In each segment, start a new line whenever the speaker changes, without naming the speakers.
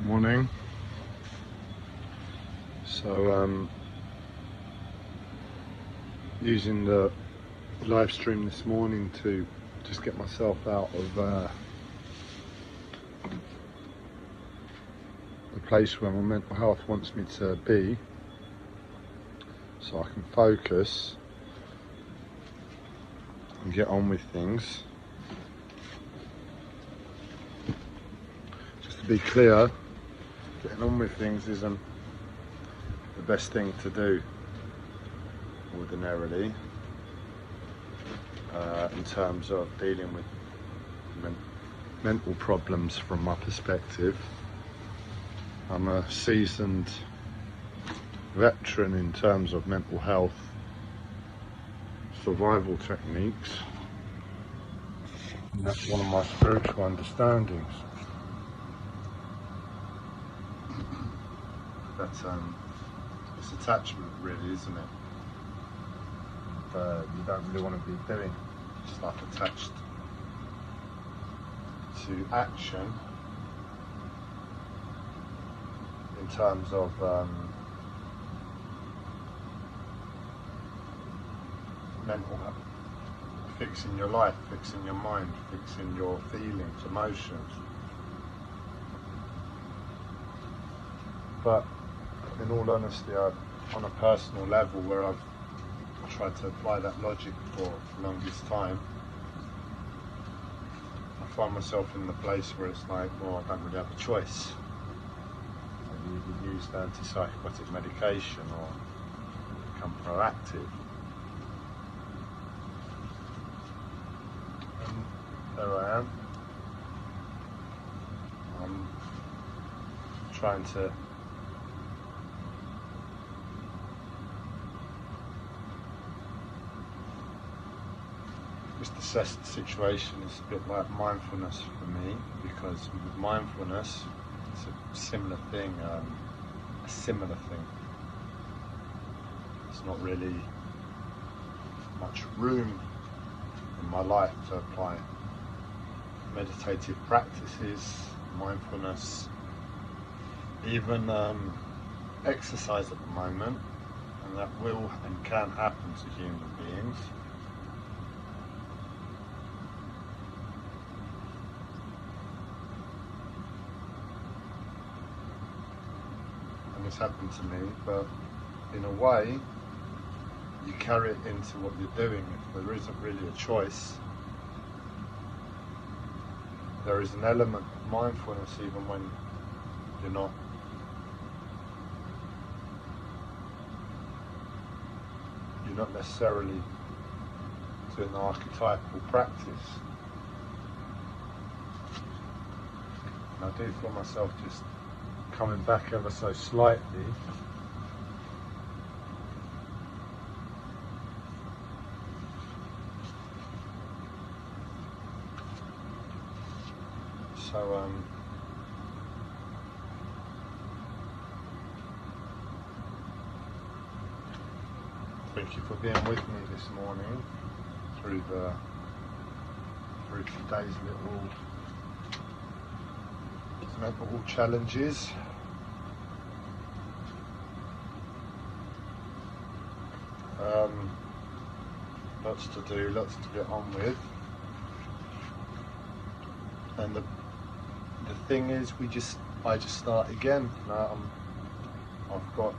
Morning. So using the live stream this morning to just get myself out of the place where my mental health wants me to be, so I can focus and get on with things. Just to be clear, getting on with things isn't the best thing to do ordinarily in terms of dealing with mental problems. From my perspective, I'm a seasoned veteran in terms of mental health survival techniques, and that's one of my spiritual understandings. That's it's attachment, really, isn't it? You don't really want to be doing stuff attached to action in terms of mental health, fixing your life, fixing your mind, fixing your feelings, emotions. But in all honesty, on a personal level, where I've tried to apply that logic for the longest time, I find myself in the place where it's like, well, I don't really have a choice. I either use the antipsychotic medication or become proactive. And there I am. I'm trying to just assess the situation. Is a bit like mindfulness for me, because with mindfulness, it's a similar thing. There's not really much room in my life to apply meditative practices, mindfulness, even exercise at the moment, and that will and can happen to human beings. It's happened to me, but in a way you carry it into what you're doing. If there isn't really a choice, there is an element of mindfulness even when you're not necessarily doing the archetypal practice. And I do feel myself just coming back ever so slightly. So thank you for being with me this morning through today's little mental challenges. Lots to do, lots to get on with, and the thing is, I just start again. Now I've got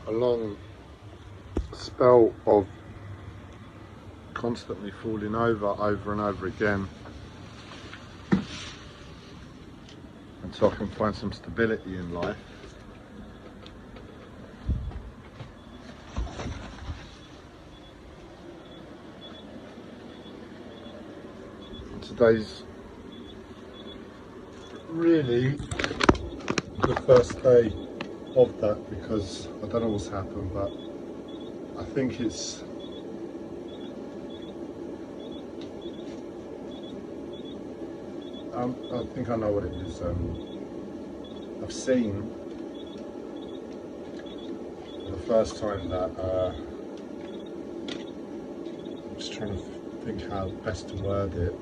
a long spell of constantly falling over and over again, and so I can find some stability in life. And today's really the first day of that, because I don't know what's happened, but I think it's I think I know what it is. I've seen for the first time that I'm just trying to think how best to word it,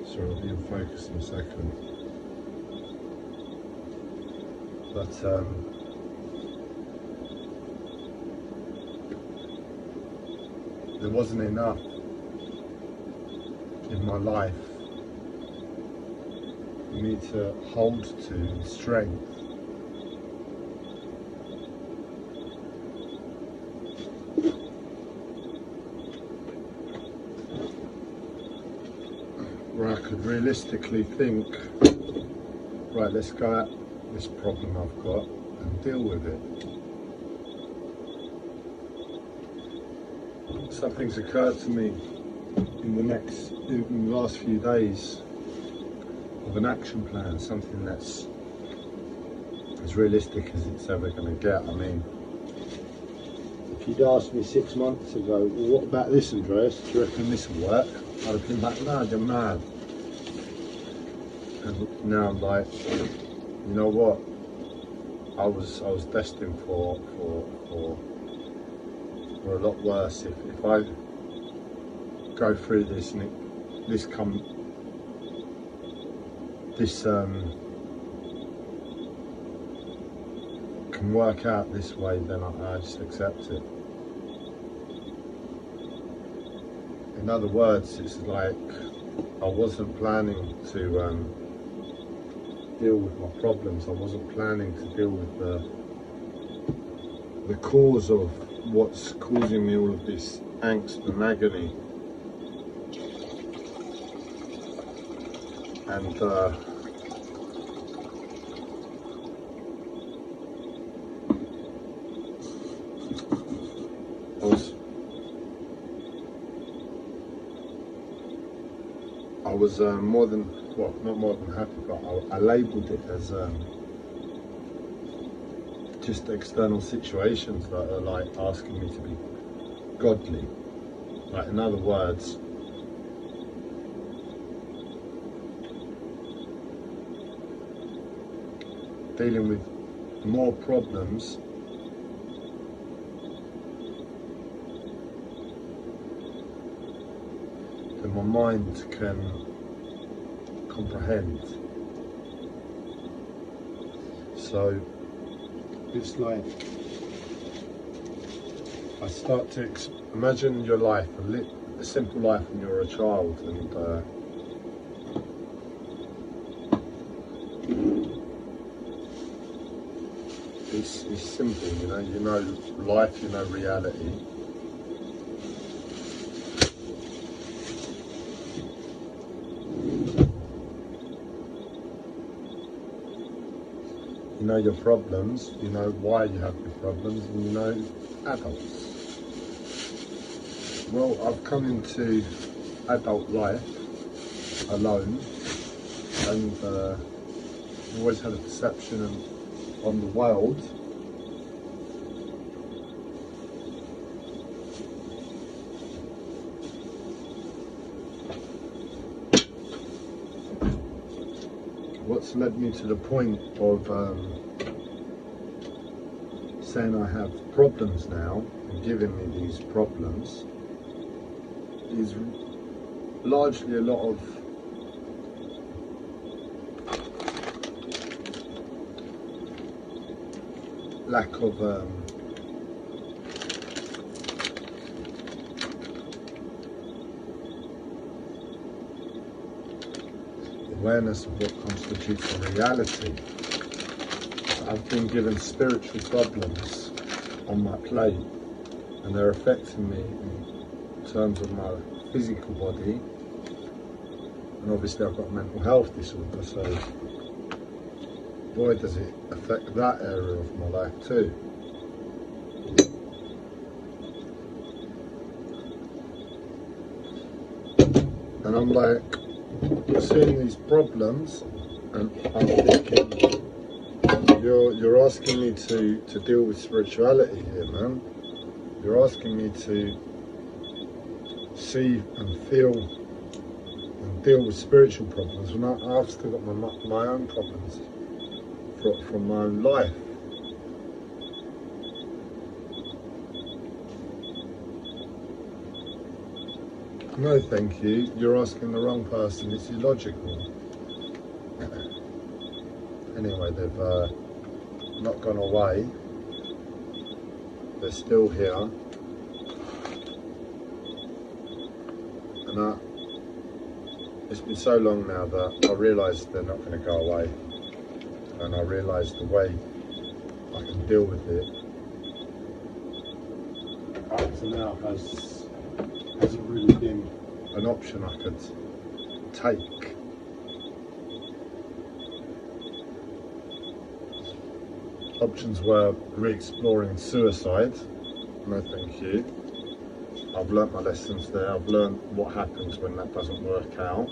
so I'll be in focus in a second. But there wasn't enough in my life for me to hold to in strength. Where I could realistically think, right, let's go at this problem I've got and deal with it. Something's occurred to me in the last few days of an action plan, something that's as realistic as it's ever going to get. I mean, if you'd asked me 6 months ago, well, what about this, Andreas? Do you reckon this will work? I'd have been like, no, you're mad. And now I'm like, you know what? I was destined for a lot worse. If I go through this and this can work out this way, then I just accept it. In other words, it's like I wasn't planning to deal with my problems. I wasn't planning to deal with the cause of what's causing me all of this angst and agony. And I was more than, well, not more than happy, but I labelled it as just external situations that are like asking me to be godly. Like, in other words, dealing with more problems than my mind can comprehend. So it's like I start to imagine your life, a simple life when you're a child, and it's simple, you know life, you know reality. You know your problems, you know why you have your problems, and you know adults. Well, I've come into adult life alone, and I've always had a perception on the world what's led me to the point of saying I have problems now and giving me these problems is largely a lot of lack of awareness of what constitutes a reality. I've been given spiritual problems on my plate, and they're affecting me in terms of my physical body, and obviously I've got a mental health disorder, so boy does it affect that area of my life too. And I'm like seeing these problems, and I'm thinking, you're asking me to deal with spirituality here, man. You're asking me to see and feel and deal with spiritual problems when I've still got my own problems from my own life. No, thank you. You're asking the wrong person. It's illogical. Anyway, they've not gone away. They're still here. And it's been so long now that I realise they're not going to go away. And I realise the way I can deal with it up to now hasn't really been an option I could take. Options were re-exploring suicide. No thank you. I've learnt my lessons there. I've learnt what happens when that doesn't work out.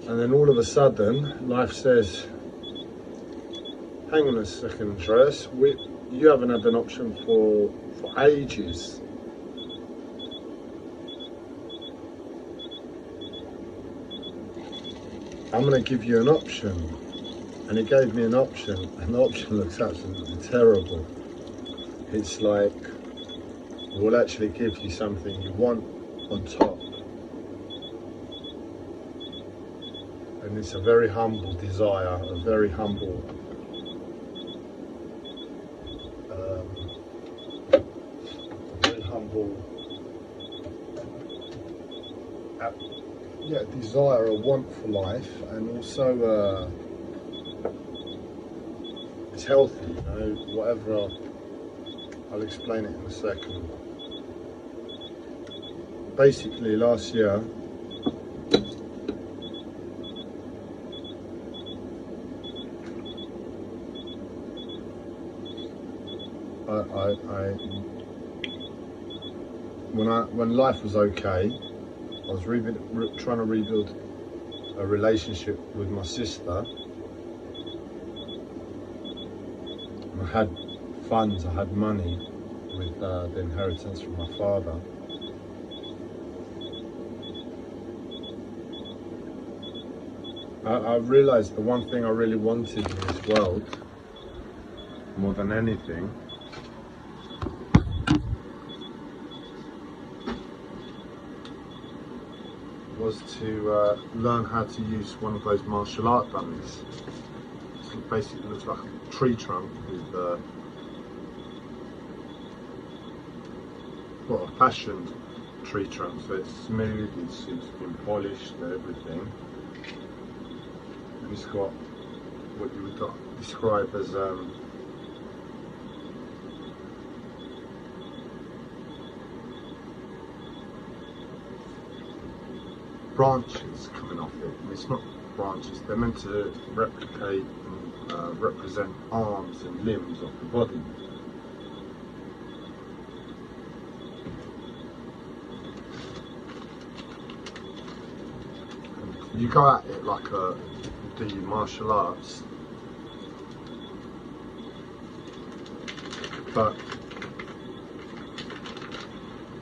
And then all of a sudden, life says, hang on a second, Andreas, you haven't had an option for ages. I'm going to give you an option. And he gave me an option, and the option looks absolutely terrible. It's like, we'll actually give you something you want on top. And it's a very humble desire, a very humble desire, a want for life, and also it's healthy, you know, whatever. I'll explain it in a second. Basically, last year, when life was okay, I was trying to rebuild a relationship with my sister. I had funds, I had money with the inheritance from my father. I realised the one thing I really wanted in this world, more than anything, was to learn how to use one of those martial art dummies. So it basically looks like a tree trunk with well, a fashioned tree trunk, so it's smooth, it's been polished and everything. And it's got what you would describe as branches coming off it. And it's not branches, they're meant to replicate and represent arms and limbs of the body. And you go at it like you do martial arts, but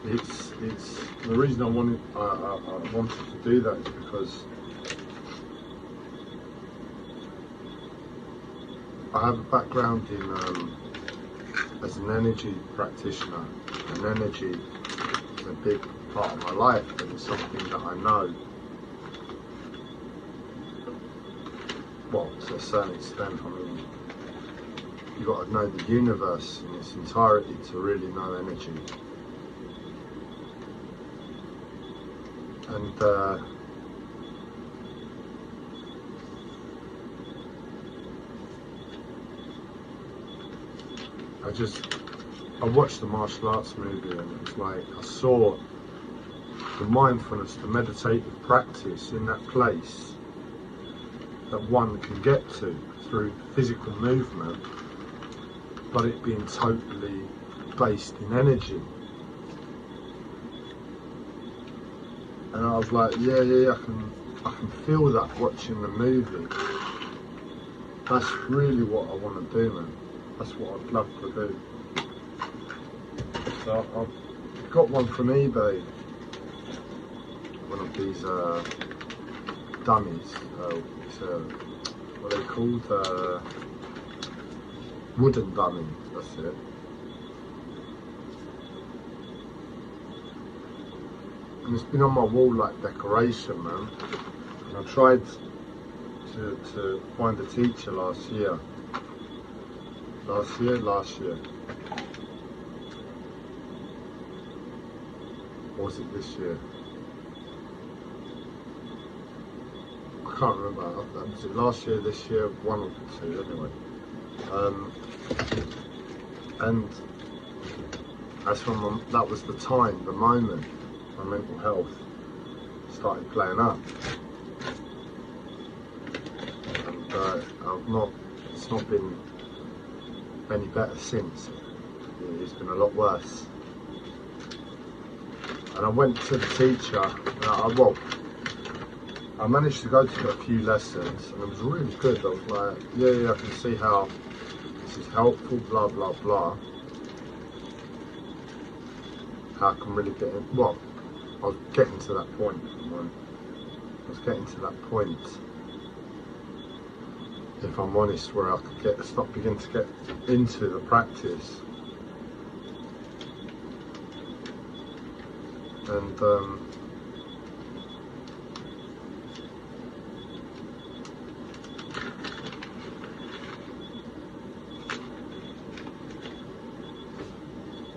it's the reason I wanted to do that is because I have a background in as an energy practitioner, and energy is a big part of my life, and it's something that I know, well, to a certain extent. I mean, you've got to know the universe in its entirety to really know energy. And I watched the martial arts movie, and it's like I saw the mindfulness, the meditative practice in that place that one can get to through physical movement, but it being totally based in energy. And I was like, yeah, I can feel that watching the movie. That's really what I want to do, man. That's what I'd love to do. So I've got one from eBay, one of these dummies. What are they called? Wooden dummy, that's it. and it's been on my wall like decoration, man. And I tried to find a teacher last year. Last year. Or was it this year? I can't remember. Was it last year, this year, one or two, anyway. And that's when that was the time, the moment my mental health started playing up. And it's not been any better since. It's been a lot worse. And I went to the teacher, I managed to go to a few lessons, and it was really good. I was like, yeah, I can see how this is helpful, blah, blah, blah. How I can really get in, I was getting to that point, if I'm honest, where I could begin to get into the practice. And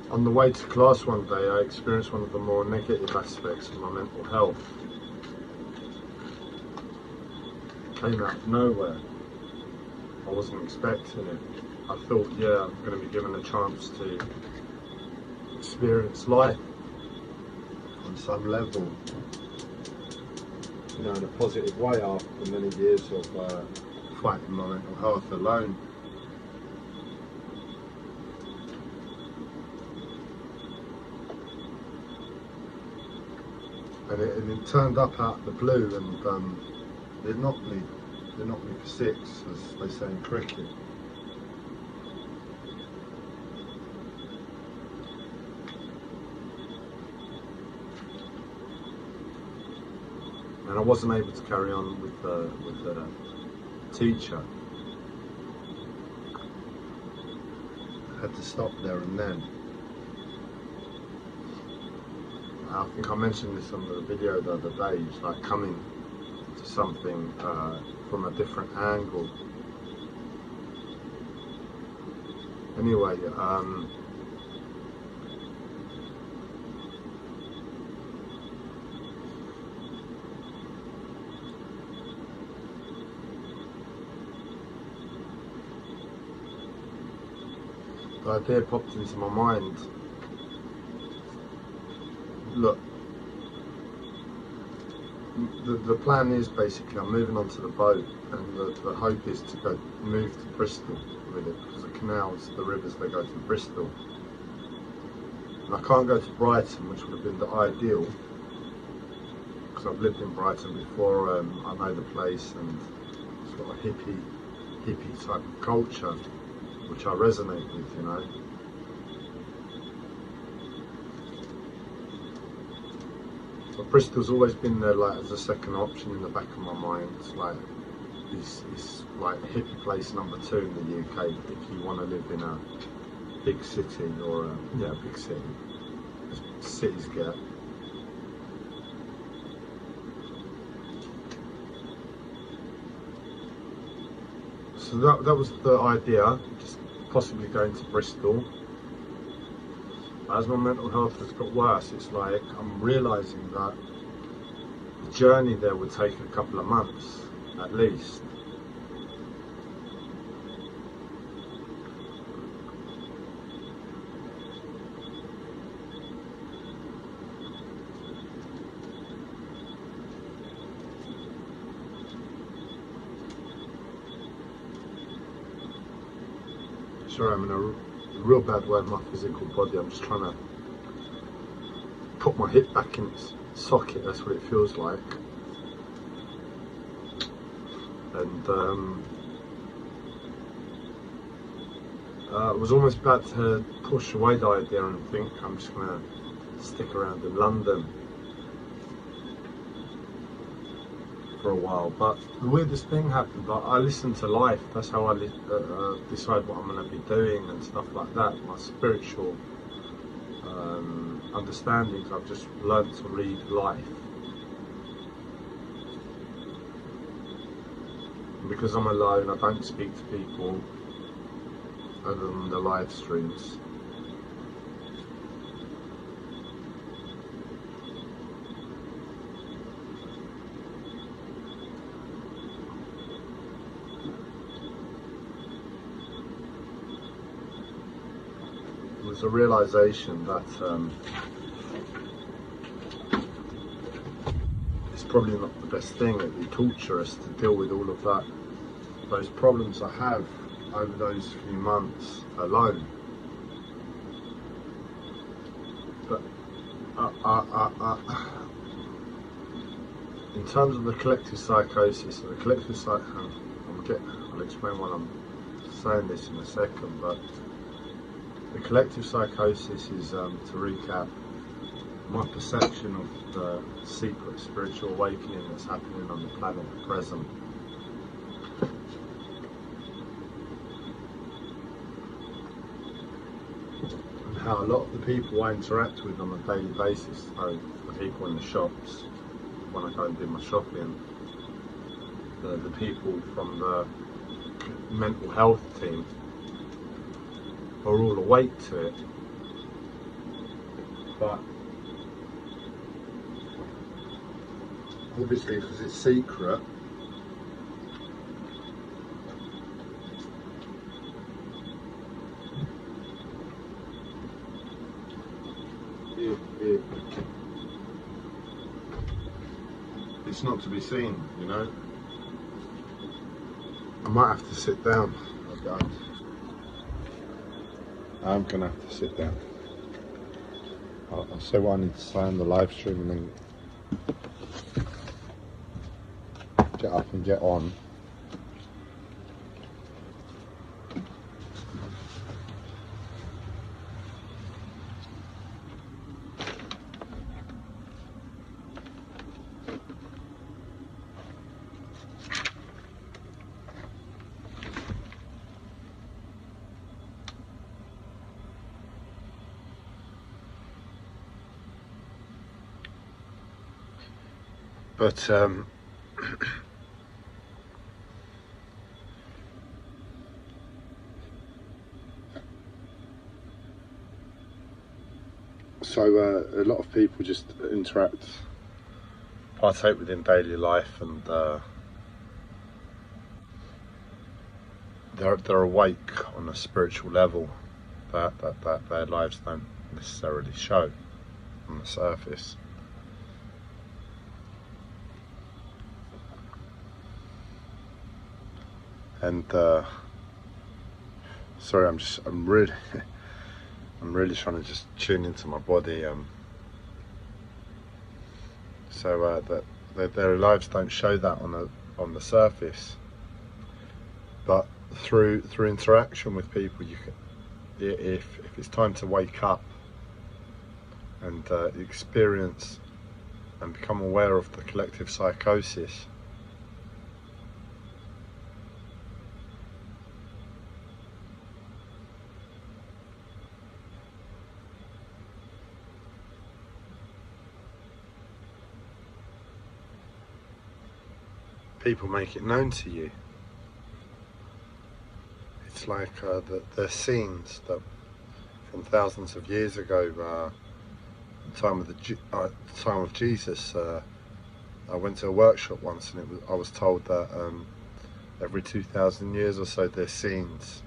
on the way to class one day, I experienced one of the more negative aspects of my mental health. It came out of nowhere. I wasn't expecting it. I thought, yeah, I'm going to be given a chance to experience life on some level, in a positive way after many years of fighting my mental health alone. And it turned up out of the blue, and it knocked me for 6, as they say in cricket. And I wasn't able to carry on with the teacher. I had to stop there and then. I think I mentioned this on the video the other day. It's like coming to something from a different angle. Anyway, the idea popped into my mind. Look, the plan is basically I'm moving onto the boat, and the hope is to move to Bristol with it, because the canals, the rivers, they go to Bristol. And I can't go to Brighton, which would have been the ideal, because I've lived in Brighton before. I know the place, and it's got a hippie type of culture, which I resonate with, But Bristol's always been there, like, as a second option in the back of my mind. It's like it's like hippie place number 2 in the UK if you want to live in a big city, or a big city, as cities get. So that was the idea, just possibly going to Bristol. As my mental health has got worse, it's like I'm realising that the journey there would take a couple of months, at least. Sorry, I'm in a real bad way of my physical body. I'm just trying to put my hip back in its socket. That's what it feels like. And I was almost about to push away the idea and think I'm just going to stick around in London for a while. But the weirdest thing happened. I listen to life. That's how I decide what I'm going to be doing and stuff like that. My spiritual understandings. I've just learned to read life. And because I'm alone, I don't speak to people other than the live streams. It was a realization that it's probably not the best thing that we torture us to deal with all of that, those problems I have over those few months alone. But in terms of the collective psychosis, the collective I'll explain why I'm saying this in a second, but the collective psychosis is, to recap, my perception of the secret spiritual awakening that's happening on the planet at present. And how a lot of the people I interact with on a daily basis, so the people in the shops, when I go and do my shopping, the people from the mental health team, are all awake to it. But obviously, because it's secret, it's not to be seen, you know. I might have to sit down. I'm gonna have to sit down. I'll say what I need to say on the live stream and then get up and get on. But so a lot of people just partake within daily life, and they're awake on a spiritual level that their lives don't necessarily show on the surface. And sorry, I'm really trying to just tune into my body. So that their lives don't show that on the surface, but through interaction with people, you can, if it's time to wake up and experience and become aware of the collective psychosis. People make it known to you. It's like the scenes that from thousands of years ago, time of Jesus. I went to a workshop once, and I was told that every 2,000 years or so, their scenes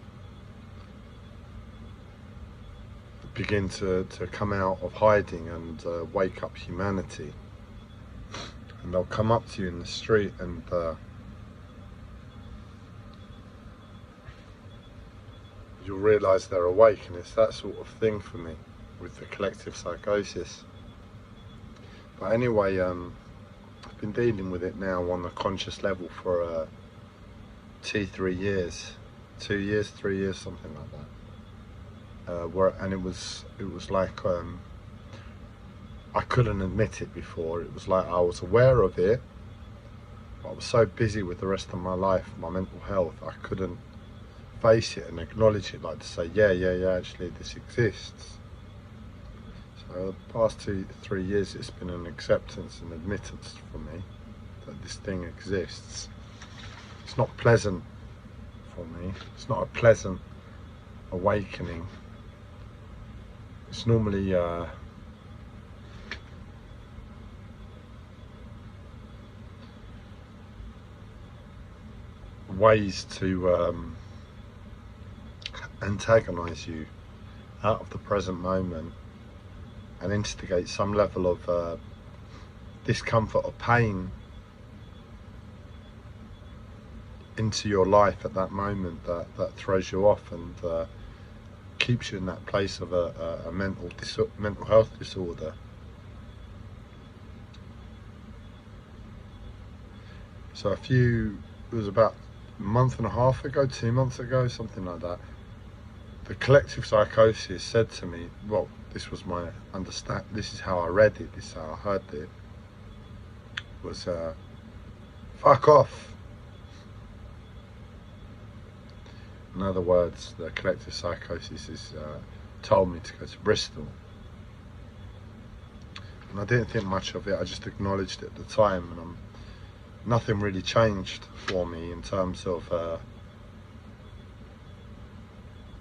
begin to come out of hiding and wake up humanity. And they'll come up to you in the street, and you'll realise they're awake, and it's that sort of thing for me with the collective psychosis. But anyway, I've been dealing with it now on a conscious level for 3 years, something like that. And it was like I couldn't admit it before. It was like I was aware of it, but I was so busy with the rest of my life, my mental health, I couldn't face it and acknowledge it, like to say, yeah, actually this exists. So the past 2-3 years, it's been an acceptance and admittance for me that this thing exists. It's not pleasant for me. It's not a pleasant awakening. It's normally ways to antagonize you out of the present moment and instigate some level of discomfort or pain into your life at that moment that throws you off and keeps you in that place of a mental health disorder. So it was about a month and a half ago, 2 months ago, something like that, the collective psychosis said to me, well, this was my this is how I read it, this is how I heard it, was fuck off. In other words, the collective psychosis has told me to go to Bristol. And I didn't think much of it, I just acknowledged it at the time, and nothing really changed for me in terms of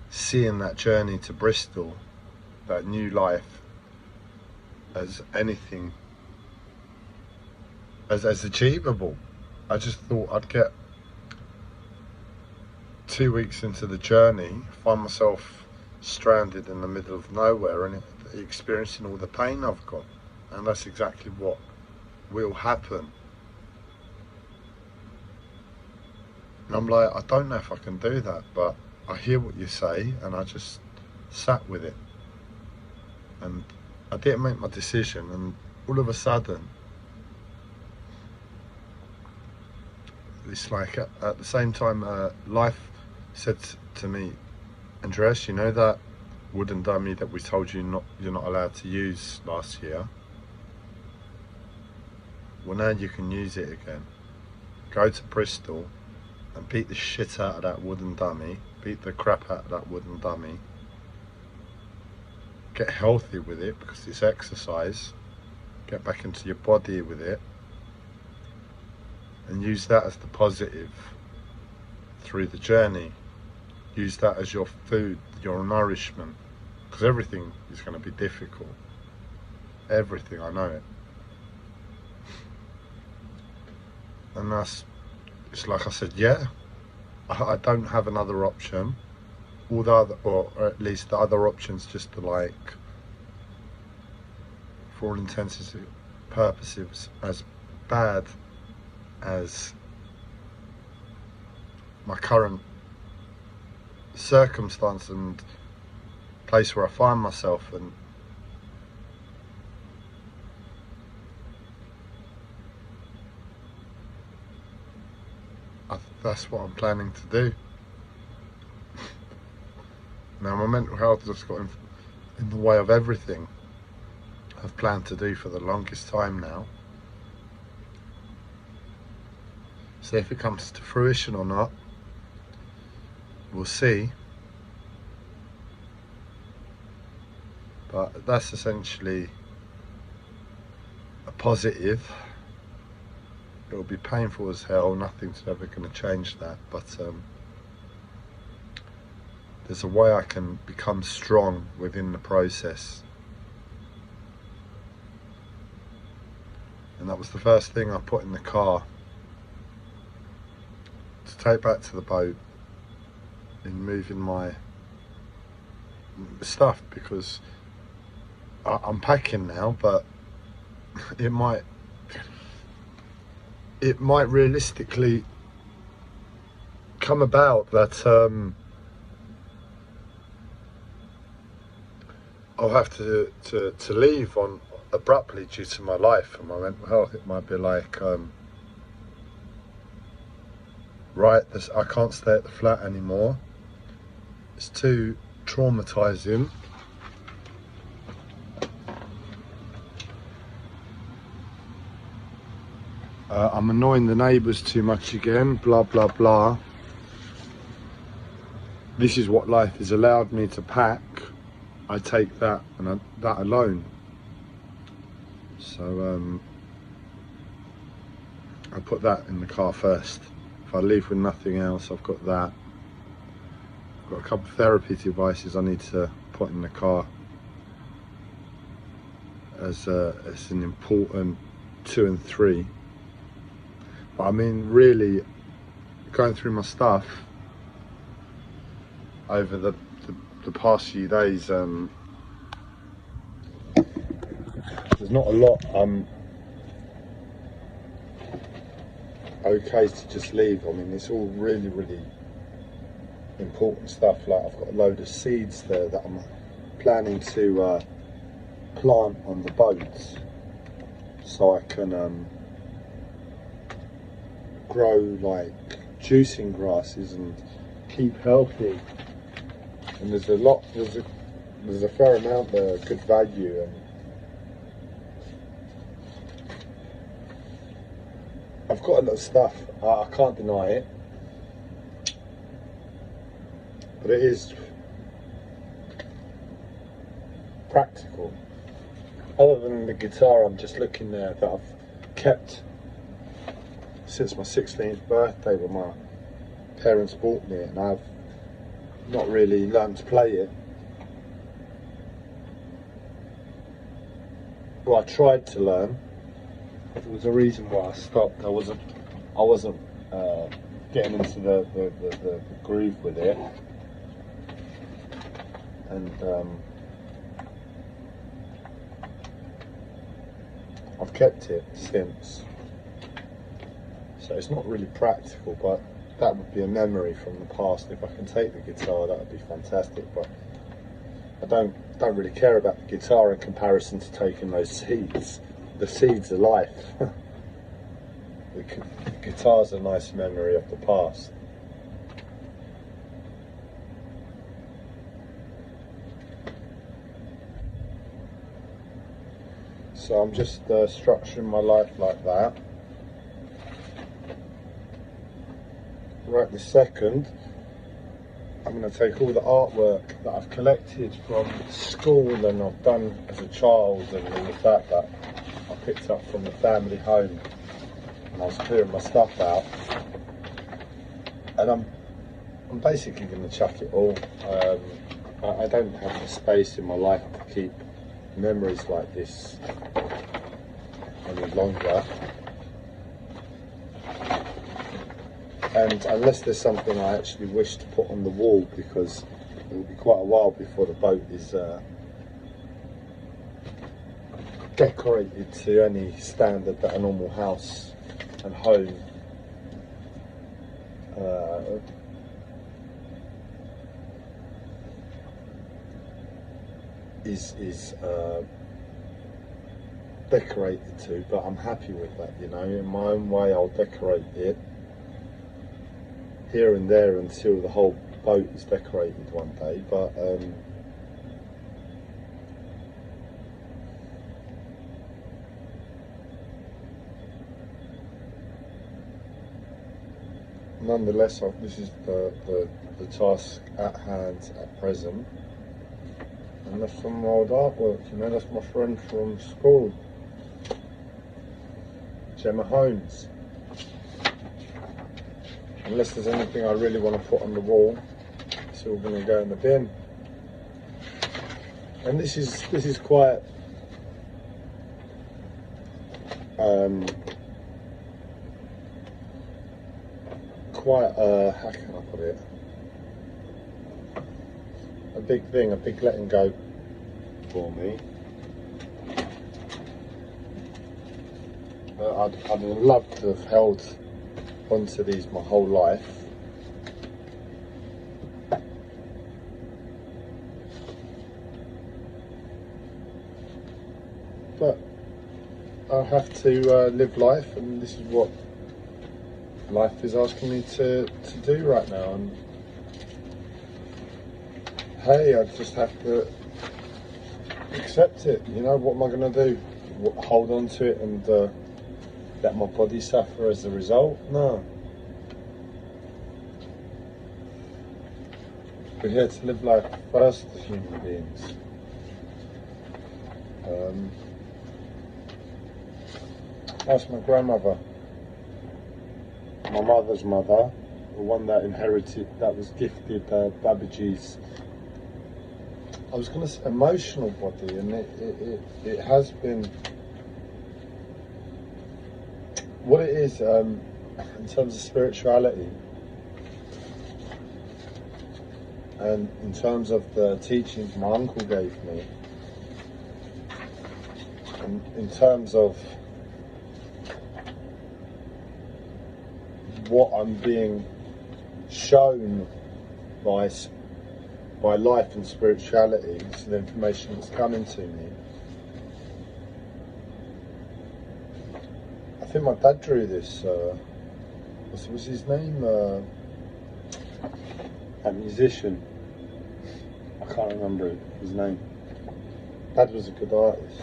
seeing that journey to Bristol, that new life, as anything, as achievable. I just thought I'd get 2 weeks into the journey, find myself stranded in the middle of nowhere and experiencing all the pain I've got. And that's exactly what will happen. And I'm like, I don't know if I can do that, but I hear what you say, and I just sat with it. And I didn't make my decision, and all of a sudden, it's like at the same time, life said to me, Andreas, you know that wooden dummy that we told you you're not allowed to use last year? Well, now you can use it again. Go to Bristol and beat the shit out of that wooden dummy, beat the crap out of that wooden dummy, get healthy with it because it's exercise, get back into your body with it, and use that as the positive through the journey. Use that as your food, your nourishment, because everything is going to be difficult. Everything, I know it. And it's like I said, yeah, I don't have another option. All the other, or at least the other options, just to, like, for all intents and purposes, as bad as my current circumstance and place where I find myself, and that's what I'm planning to do. Now my mental health has got in the way of everything I've planned to do for the longest time now. So if it comes to fruition or not, we'll see. But that's essentially a positive. It'll be painful as hell, nothing's ever going to change that, but there's a way I can become strong within the process. And that was the first thing I put in the car to take back to the boat in moving my stuff, because I'm packing now, but it might realistically come about that I'll have to leave on abruptly due to my life and my mental health. It might be like, right, I can't stay at the flat anymore. It's too traumatizing. I'm annoying the neighbours too much again, blah, blah, blah. This is what life has allowed me to pack. I take that and that alone So I put that in the car first. If I leave with nothing else, I've got that. I've got a couple of therapy devices I need to put in the car as an important 2 and 3. But I mean, really, going through my stuff over the past few days, there's not a lot okay to just leave. I mean, it's all really, really important stuff. Like, I've got a load of seeds there that I'm planning to plant on the boats, so I can grow like juicing grasses and keep healthy. And there's a fair amount there, good value, and I've got a lot of stuff. I can't deny it, but it is practical. Other than the guitar, I'm just looking there, that I've kept since my 16th birthday when my parents bought me it, and I've not really learned to play it. Well, I tried to learn. There was a reason why I stopped. I wasn't getting into the groove with it, and I've kept it since. So it's not really practical, but that would be a memory from the past. If I can take the guitar, that would be fantastic. But I don't really care about the guitar in comparison to taking those seeds. The seeds are life. The guitar's a nice memory of the past. So I'm just structuring my life like that. Right this second, I'm going to take all the artwork that I've collected from school and I've done as a child, and all the fact that I picked up from the family home and I was clearing my stuff out, and I'm basically going to chuck it all. I don't have the space in my life to keep memories like this any longer. And unless there's something I actually wish to put on the wall, because it will be quite a while before the boat is decorated to any standard that a normal house and home is decorated to. But I'm happy with that, you know. In my own way, I'll decorate it here and there until the whole boat is decorated one day. But nonetheless, this is the task at hand at present. And that's some old artwork, you know. That's my friend from school, Gemma Holmes. Unless there's anything I really want to put on the wall, it's all going to go in the bin. And this is quite how can I put it? A big thing, a big letting go for me. I'd love to have held onto these my whole life. But I have to live life, and this is what life is asking me to do right now. And hey, I just have to accept it. You know, what am I going to do? Hold on to it and let my body suffer as a result? No. We're here to live life first as human beings. That's my grandmother. My mother's mother, the one that inherited, that was gifted Babaji's, I was going to say emotional body, and it has been what it is in terms of spirituality, and in terms of the teachings my uncle gave me, and in terms of what I'm being shown by life and spirituality, so the information that's coming to me. I think my dad drew this, what was his name? That musician. I can't remember his name. Dad was a good artist.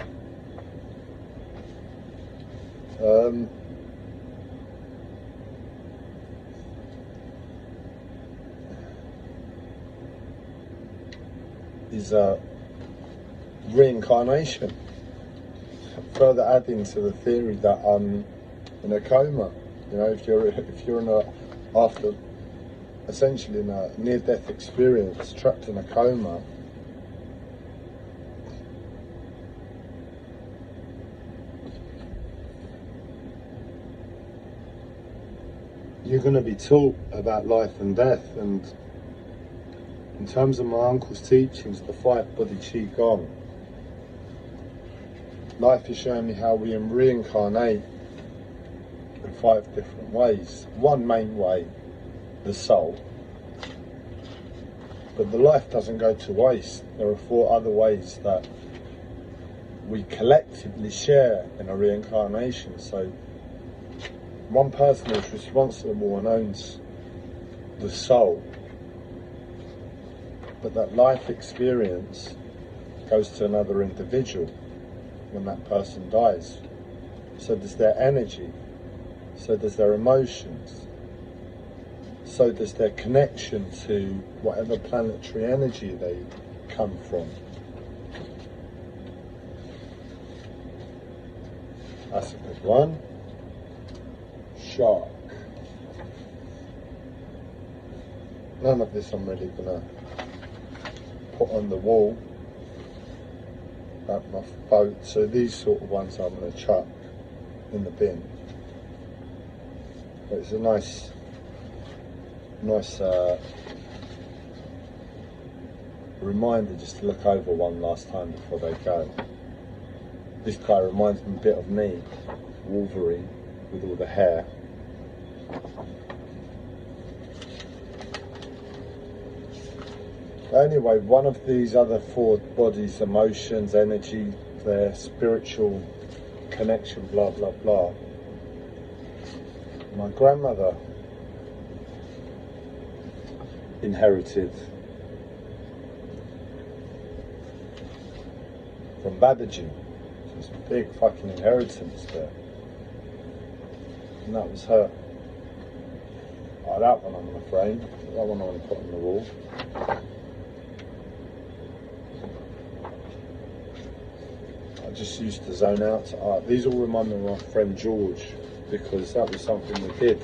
Is reincarnation, further adding to the theory that I'm in a coma. You know, if you're essentially in a near-death experience, trapped in a coma, you're going to be taught about life and death. And in terms of my uncle's teachings, the 5-body Qigong, life is showing me how we reincarnate in 5 different ways. One main way, the soul. But the life doesn't go to waste. There are 4 other ways that we collectively share in a reincarnation. So one person is responsible and owns the soul. But that life experience goes to another individual when that person dies. So does their energy, so does their emotions, so does their connection to whatever planetary energy they come from. That's a good one. Shark. None of this I'm really gonna put on the wall at my boat, so these sort of ones I'm going to chuck in the bin. But it's a nice reminder just to look over one last time before they go. This guy reminds me a bit of me, Wolverine, with all the hair. Anyway, one of these other 4 bodies, emotions, energy, their spiritual connection, blah, blah, blah. My grandmother inherited from Babaji. There's a big fucking inheritance there. And that was her. Oh, that one I'm going to frame. That one I want to put on the wall. I just used to zone out to art. These all remind me of my friend George, because that was something we did.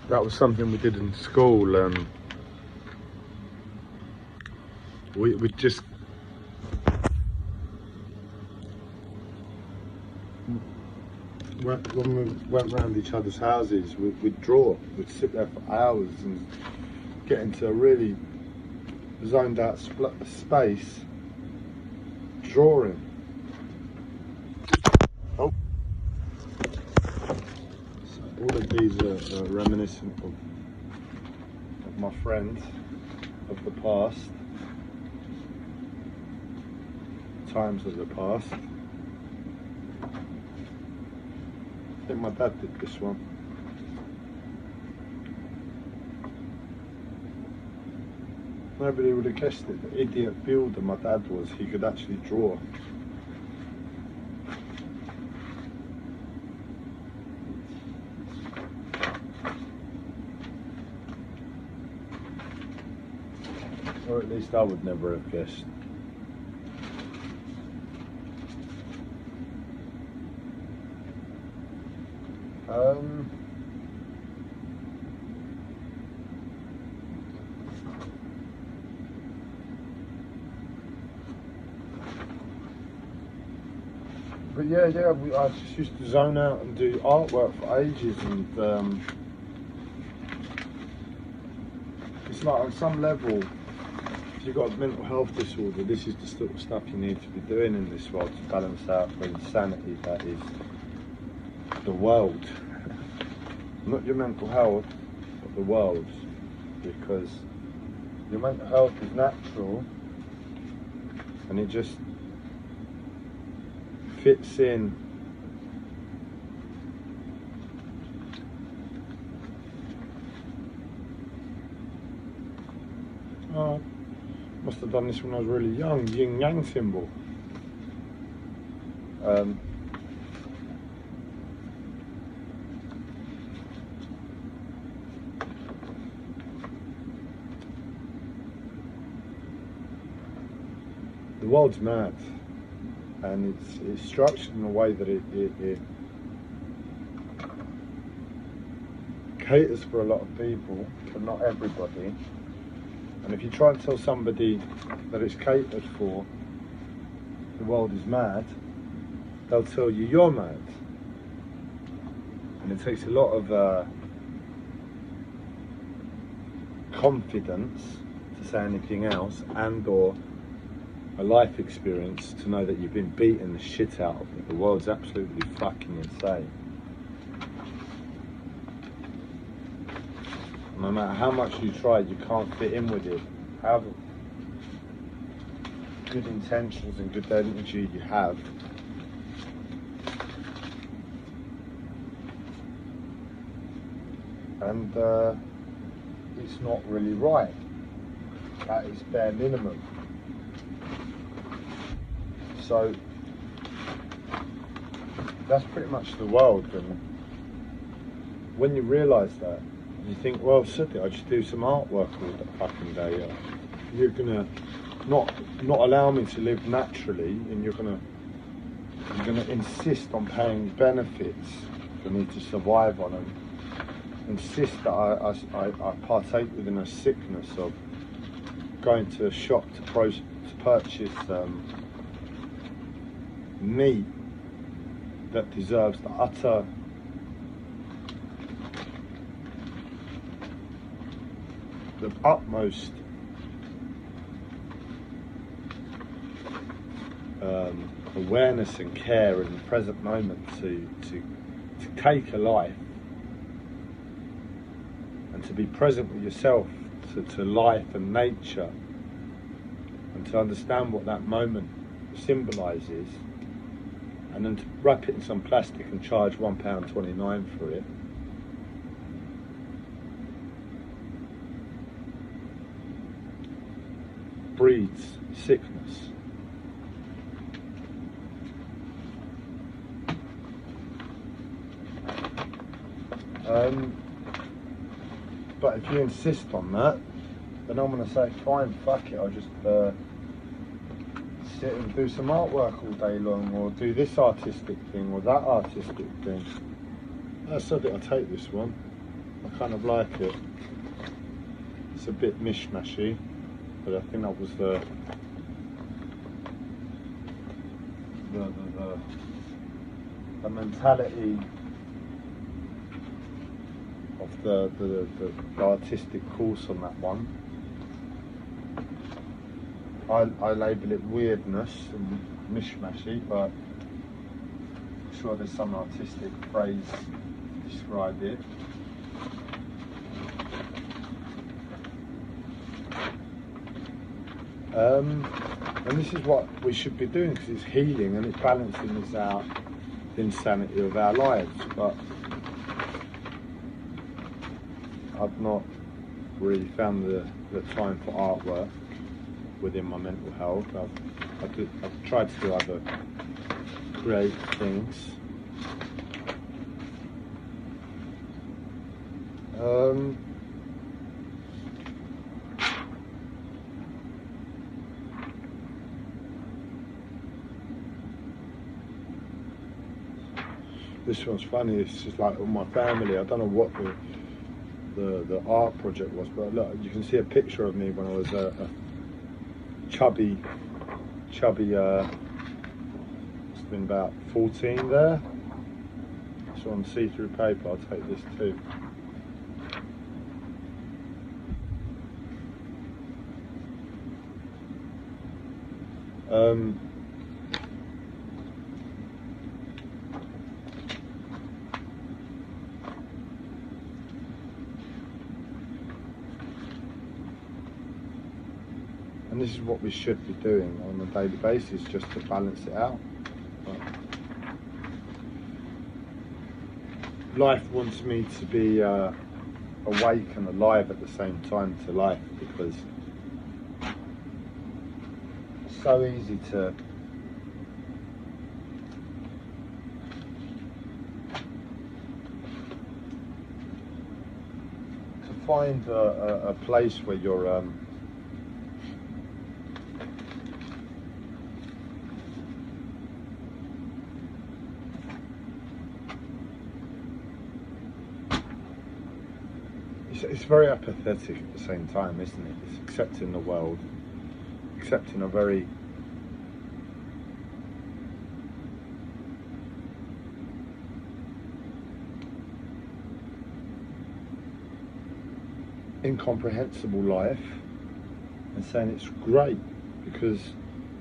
That was something we did in school. We just when we went round each other's houses, we'd draw. We'd sit there for hours and get into a really zoned out space drawing. Oh. So all of these are reminiscent of my friend of the past, times of the past. I think my dad did this one. Nobody would have guessed it. The idiot builder my dad was, he could actually draw. Or at least
least I would never have guessed. But yeah, I just used to zone out and do artwork for ages, and it's like on some level, if you've got a mental health disorder, this is the sort of stuff you need to be doing in this world to balance out the insanity that is the world. Not your mental health, but the world's, because your mental health is natural and it just fits in. Oh, must have done this when I was really young. Yin Yang symbol. The world's mad, and it's structured in a way that it caters for a lot of people, but not everybody. And if you try and tell somebody that it's catered for, the world is mad, they'll tell you you're mad. And it takes a lot of confidence to say anything else, and or a life experience to know that you've been beaten the shit out of it. The world's absolutely fucking insane. No matter how much you try, you can't fit in with it. However good intentions and good energy you have, and it's not really right. That is bare minimum. So that's pretty much the world, and when you realise that, you think, well, sod it, I just do some artwork all the fucking day. You're gonna not allow me to live naturally, and you're gonna insist on paying benefits for me to survive on, and insist that I partake within a sickness of going to a shop to purchase meat that deserves the utter the utmost awareness and care in the present moment to take a life and to be present with yourself, to life and nature, and to understand what that moment symbolises, and then to wrap it in some plastic and charge £1.29 for it. Breeds sickness. But if you insist on that, then I'm going to say, fine, fuck it, I'll just sit and do some artwork all day long, or do this artistic thing or that artistic thing. I said it, I'll take this one. I kind of like it. It's a bit mishmashy, but I think that was the mentality of the artistic course on that one. I label it weirdness and mishmashy, but I'm sure there's some artistic phrase to describe it. And this is what we should be doing, because it's healing and it's balancing this out, the insanity of our lives. But I've not really found the time for artwork within my mental health. I've tried to do other creative things. This one's funny. It's just like all my family. I don't know what the art project was, but look, you can see a picture of me when I was a chubby. It's been about 14 there. It's on see-through paper. I'll take this too. And this is what we should be doing on a daily basis, just to balance it out. Life wants me to be awake and alive at the same time to life, because it's so easy to find a place where you're it's very apathetic at the same time, isn't it? It's accepting the world, accepting a very incomprehensible life and saying it's great, because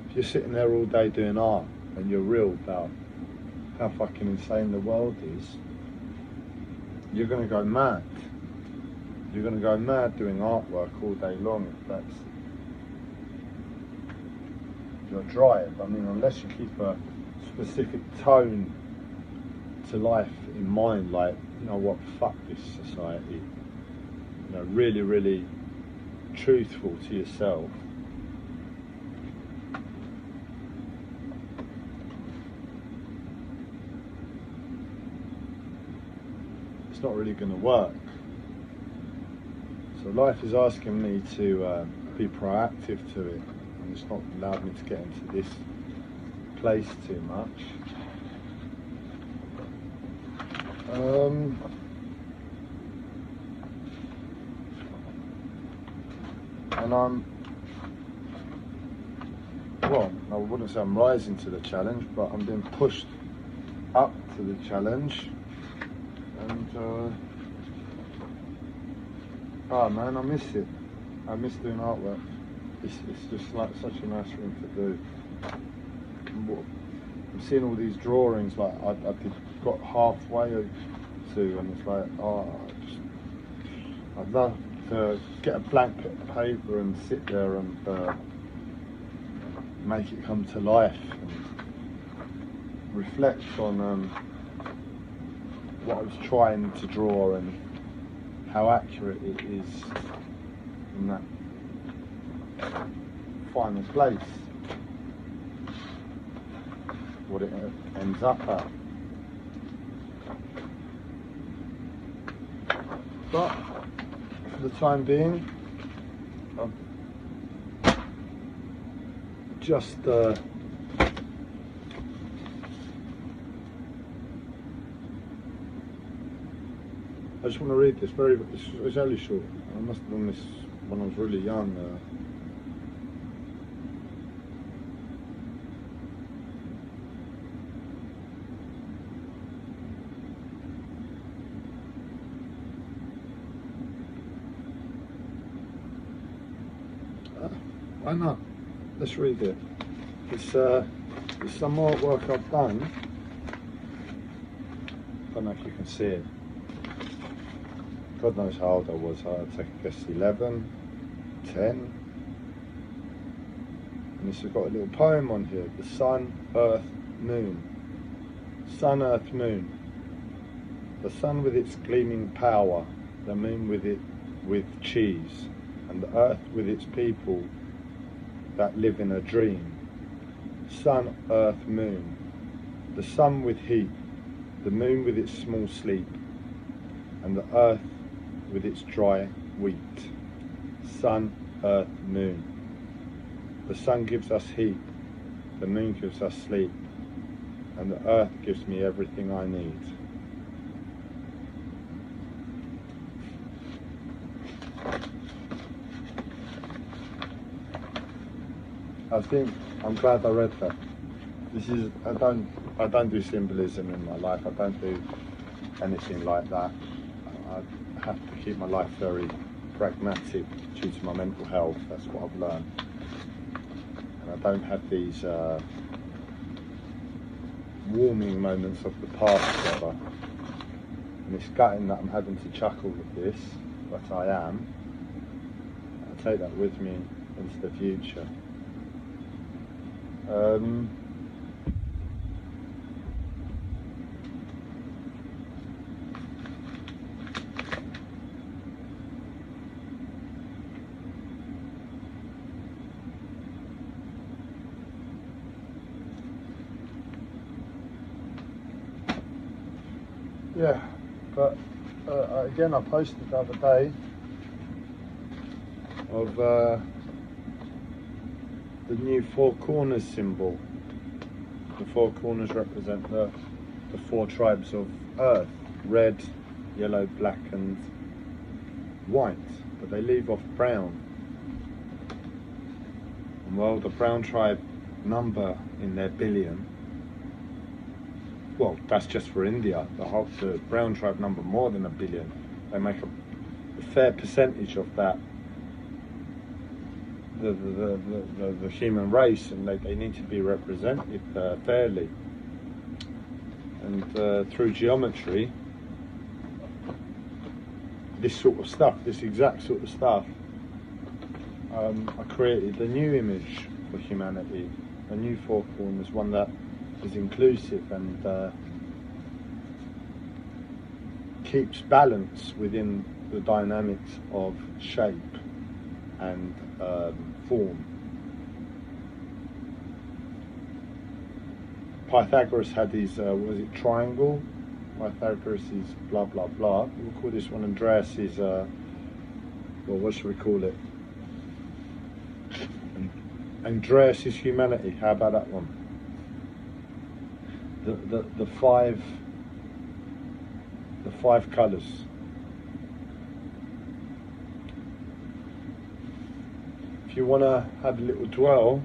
if you're sitting there all day doing art and you're real about how fucking insane the world is, you're going to go mad. You're going to go mad doing artwork all day long if that's your drive. I mean, unless you keep a specific tone to life in mind, like, you know what, fuck this society. You know, really, really truthful to yourself. It's not really going to work. So life is asking me to be proactive to it, and it's not allowed me to get into this place too much. And well, I wouldn't say I'm rising to the challenge, but I'm being pushed up to the challenge. And oh man, I miss it. I miss doing artwork. It's just like such a nice thing to do. I'm seeing all these drawings, like I got halfway to, and it's like, oh, I'd love to get a blank paper and sit there and make it come to life and reflect on what I was trying to draw and how accurate it is in that final place, what it ends up at. But for the time being, I'm just I just want to read this. It's only short. I must have done this when I was really young. Why not? Let's read it. It's some artwork I've done. I don't know if you can see it. God knows how old I was. I'd take a guess 11, 10. And this has got a little poem on here. The sun, earth, moon. Sun, earth, moon. The sun with its gleaming power, the moon with cheese, and the earth with its people that live in a dream. Sun, earth, moon. The sun with heat, the moon with its small sleep, and the earth with its dry wheat. Sun, earth, moon. The sun gives us heat, the moon gives us sleep, and the earth gives me everything I need. I'm glad I read that. I don't do symbolism in my life. I don't do anything like that. I have to keep my life very pragmatic due to my mental health. That's what I've learned. And I don't have these warming moments of the past ever. And it's gutting that I'm having to chuckle with this, but I am. I'll take that with me into the future. Yeah, but again, I posted the other day of the new four corners symbol. The four corners represent the four tribes of Earth: red, yellow, black and white, but they leave off brown. And well, the brown tribe number in their billion, well, that's just for India. The brown tribe number more than 1 billion. They make a fair percentage of that, the human race, and they need to be represented fairly. And through geometry, this sort of stuff, this exact sort of stuff, I created a new image for humanity, a new four corners, one that is inclusive and keeps balance within the dynamics of shape and form. Pythagoras had his, was it triangle? Pythagoras is blah blah blah. We'll call this one Andreas is, well, what should we call it? Andreas is humanity. How about that one? The five colours. If you want to have a little dwell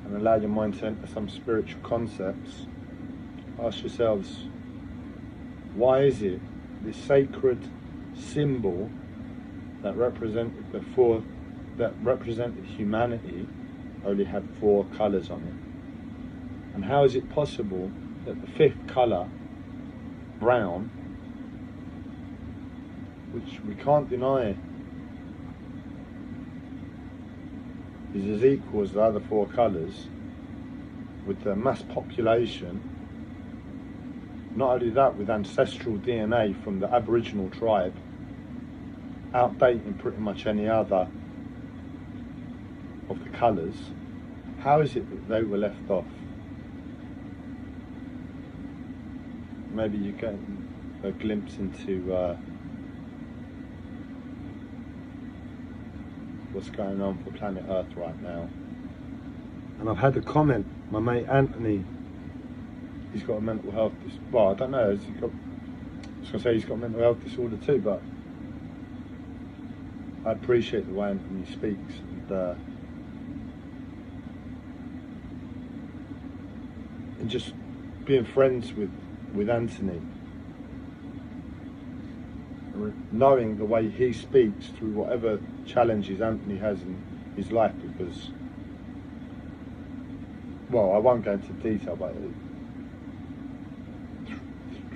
and allow your mind to enter some spiritual concepts, ask yourselves, why is it this sacred symbol that represented humanity only had four colours on it? And how is it possible that the fifth colour, brown, which we can't deny is as equal as the other four colours, with the mass population, not only that, with ancestral DNA from the Aboriginal tribe, outdating pretty much any other of the colours, how is it that they were left off? Maybe you get a glimpse into what's going on for planet Earth right now. And I've had a comment, my mate Anthony, he's got a mental health well, I don't know, I was going to say he's got a mental health disorder too, but I appreciate the way Anthony speaks, and just being friends with Anthony, knowing the way he speaks through whatever challenges Anthony has in his life, because, well, I won't go into detail, but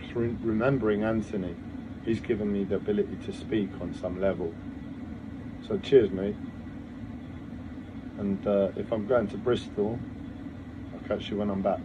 through remembering Anthony, he's given me the ability to speak on some level. So cheers, mate. And if I'm going to Bristol, I'll catch you when I'm back.